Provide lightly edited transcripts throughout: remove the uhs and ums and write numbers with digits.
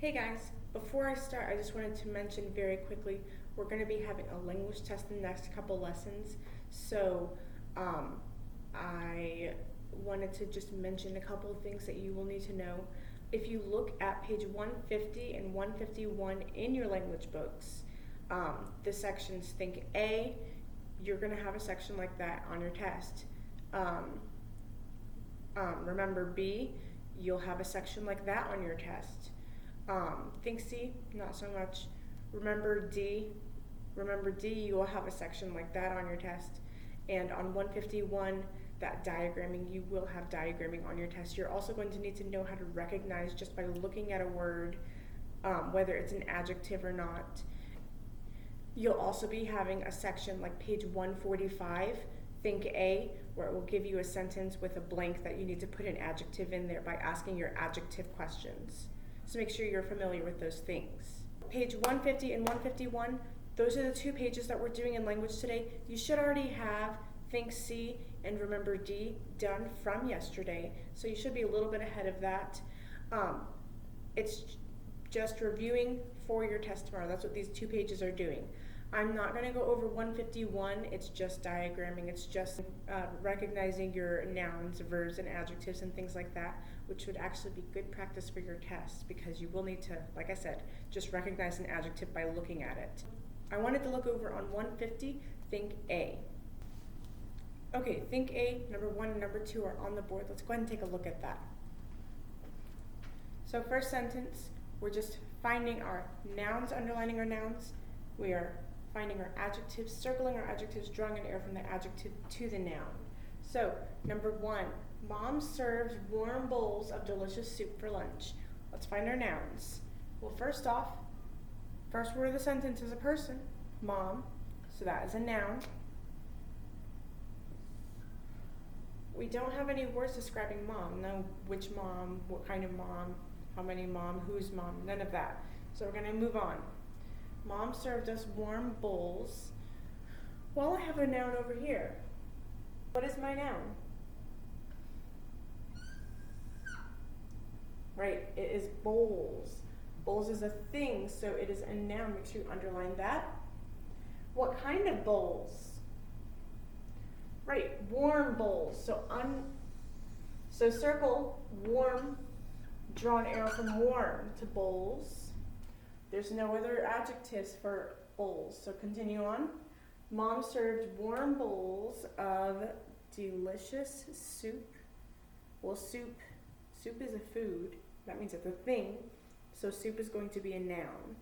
Hey guys, before I start, I just wanted to mention very quickly, we're going to be having a language test in the next couple lessons. So I wanted to just mention a couple of things that you will need to know. If you look at page 150 and 151 in your language books, the sections Think A, you're going to have a section like that on your test. Remember B, you'll have a section like that on your test. Think C, not so much. Remember D, you will have a section like that on your test. And on 151, that diagramming, you will have diagramming on your test. You're also going to need to know how to recognize just by looking at a word, whether it's an adjective or not. You'll also be having a section like page 145, Think A, where it will give you a sentence with a blank that you need to put an adjective in there by asking your adjective questions. So make sure you're familiar with those things. Page 150 and 151, those are the two pages that we're doing in language today. You should already have Think C and Remember D done from yesterday, so you should be a little bit ahead of that. It's just reviewing for your test tomorrow. That's what these two pages are doing. I'm not going to go over 151, it's just diagramming, it's just recognizing your nouns, verbs, and adjectives and things like that, which would actually be good practice for your test because you will need to, like I said, just recognize an adjective by looking at it. I wanted to look over on 150, Think A. Okay, Think A, number 1 and number 2 are on the board. Let's go ahead and take a look at that. So first sentence, we're just finding our nouns, underlining our nouns. We are finding our adjectives, circling our adjectives, drawing an arrow from the adjective to the noun. So, number 1, Mom serves warm bowls of delicious soup for lunch. Let's find our nouns. Well, first off, first word of the sentence is a person, Mom, so that is a noun. We don't have any words describing mom, no which mom, what kind of mom, how many mom, whose mom, none of that. So we're going to move on. Mom served us warm bowls. Well, I have a noun over here. What is my noun? Right, it is bowls. Bowls is a thing, so it is a noun. Make sure you underline that. What kind of bowls? Right, warm bowls. So circle warm, draw an arrow from warm to bowls. There's no other adjectives for bowls, so continue on. Mom served warm bowls of delicious soup. Well, soup is a food. That means it's a thing. So soup is going to be a noun.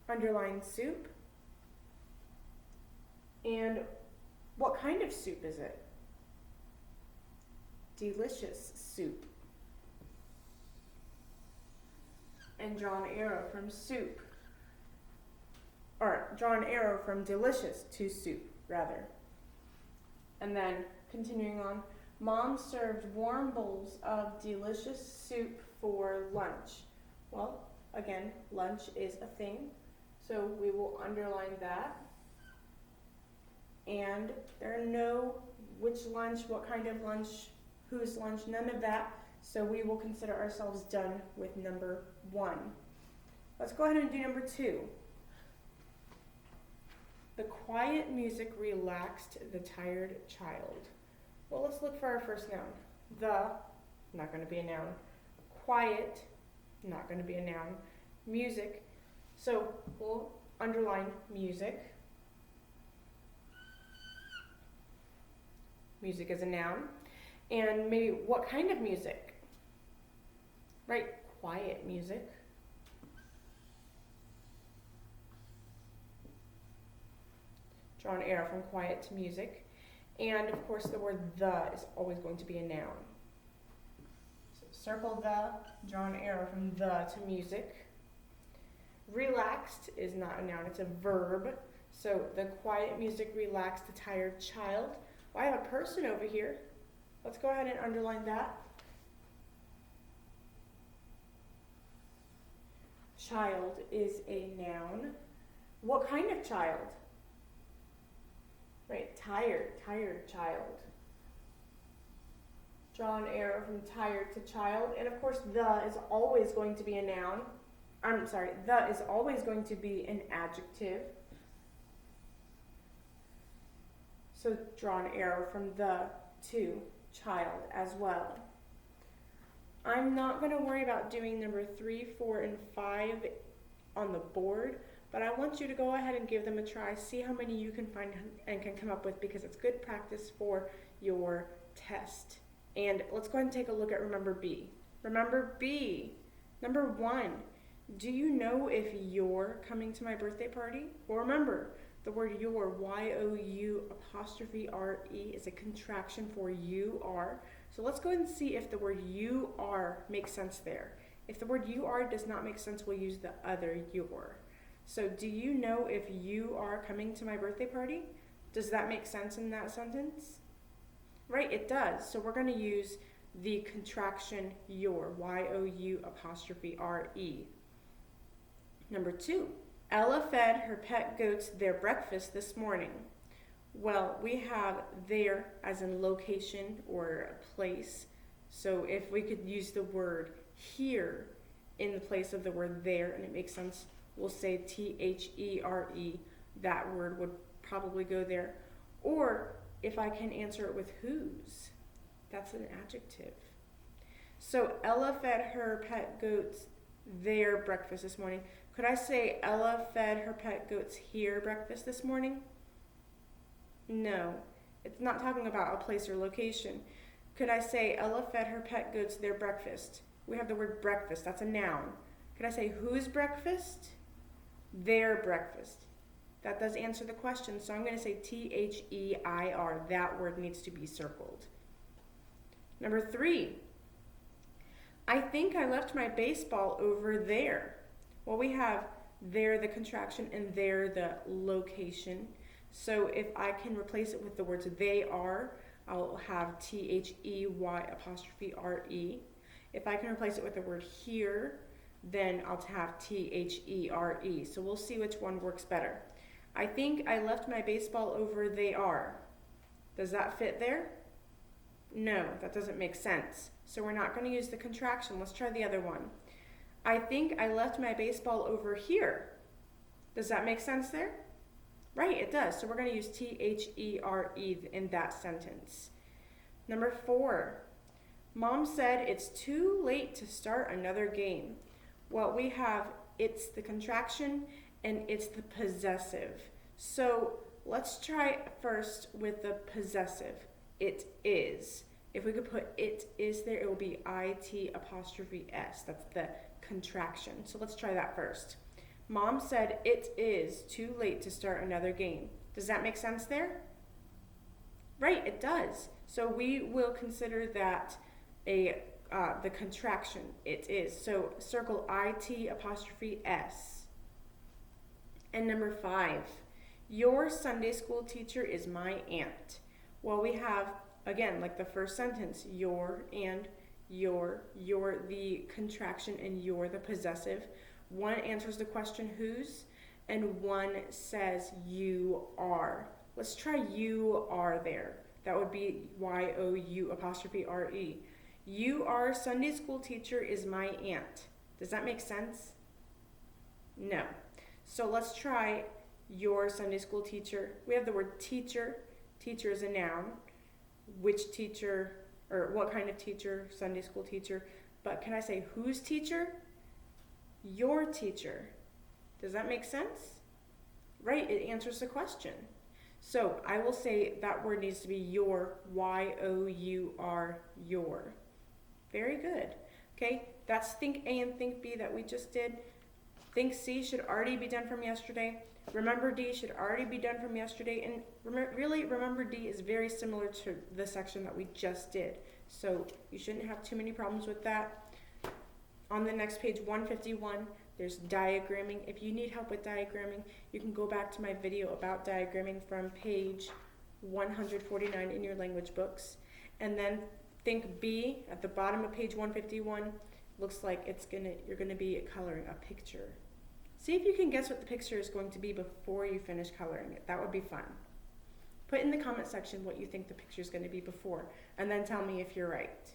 Underline soup. And what kind of soup is it? Delicious soup. And draw an arrow from soup. Or draw an arrow from delicious to soup, rather. And then, continuing on, Mom served warm bowls of delicious soup for lunch. Well, again, lunch is a thing, so we will underline that. And there are no which lunch, what kind of lunch, whose lunch, none of that. So we will consider ourselves done with number 1. Let's go ahead and do number 2. The quiet music relaxed the tired child. Well, let's look for our first noun. The, not going to be a noun. Quiet, not going to be a noun. Music, so we'll underline music. Music is a noun. And maybe what kind of music? Right, quiet music. Draw an arrow from quiet to music. And of course the word the is always going to be a noun. So circle the, draw an arrow from the to music. Relaxed is not a noun, it's a verb. So the quiet music relaxed the tired child. Well, I have a person over here. Let's go ahead and underline that. Child is a noun. What kind of child? Right, tired child. Draw an arrow from tired to child. And of course, the is always going to be a noun. I'm sorry, the is always going to be an adjective. So draw an arrow from the to child as well. I'm not going to worry about doing number 3, 4, and 5 on the board, but I want you to go ahead and give them a try. See how many you can find and can come up with, because it's good practice for your test. And let's go ahead and take a look at Remember B. Remember B. Number 1, do you know if you're coming to my birthday party? Well, remember, the word your, Y-O-U apostrophe R-E, is a contraction for you are. So let's go ahead and see if the word you are makes sense there. If the word you are does not make sense, we'll use the other your. So do you know if you are coming to my birthday party? Does that make sense in that sentence? Right, it does. So we're going to use the contraction your, Y-O-U apostrophe R-E. Number 2, Ella fed her pet goats their breakfast this morning. Well, we have there as in location or place. So if we could use the word here in the place of the word there, and it makes sense, we'll say T-H-E-R-E. That word would probably go there. Or if I can answer it with whose, that's an adjective. So Ella fed her pet goats their breakfast this morning. Could I say Ella fed her pet goats here breakfast this morning? No, it's not talking about a place or location. Could I say Ella fed her pet goats their breakfast? We have the word breakfast, that's a noun. Could I say whose breakfast? Their breakfast. That does answer the question, so I'm going to say T-H-E-I-R. That word needs to be circled. Number 3, I think I left my baseball over there. Well, we have there the contraction and there the location. So if I can replace it with the words they are, I'll have T-H-E-Y apostrophe R-E. If I can replace it with the word here, then I'll have T-H-E-R-E. So we'll see which one works better. I think I left my baseball over they are. Does that fit there? No, that doesn't make sense. So we're not going to use the contraction. Let's try the other one. I think I left my baseball over here. Does that make sense there? Right, it does. So we're going to use T-H-E-R-E in that sentence. Number 4, Mom said it's too late to start another game. Well, we have it's the contraction and it's the possessive. So let's try first with the possessive. It is. If we could put it is there, it will be I-T apostrophe S. That's the contraction. So let's try that first. Mom said it is too late to start another game. Does that make sense there? Right, it does. So we will consider that the contraction, it is. So circle I-T apostrophe S. And number 5, your Sunday school teacher is my aunt. Well, we have, again, like the first sentence, your and your the contraction and your the possessive. One answers the question whose, and one says you are. Let's try you are there. That would be Y-O-U apostrophe R-E. You are Sunday school teacher is my aunt. Does that make sense? No. So let's try your Sunday school teacher. We have the word teacher. Teacher is a noun. Which teacher, or what kind of teacher? Sunday school teacher. But can I say whose teacher? Your teacher. Does that make sense? Right, it answers the question. So I will say that word needs to be your, Y-O-U-R, your. Very good. Okay, that's Think A and Think B that we just did. Think C should already be done from yesterday. Remember D should already be done from yesterday. And Remember D is very similar to the section that we just did. So you shouldn't have too many problems with that. On the next page, 151, there's diagramming. If you need help with diagramming, you can go back to my video about diagramming from page 149 in your language books. And then Think B at the bottom of page 151 looks like you're gonna be coloring a picture. See if you can guess what the picture is going to be before you finish coloring it. That would be fun. Put in the comment section what you think the picture is going to be before, and then tell me if you're right.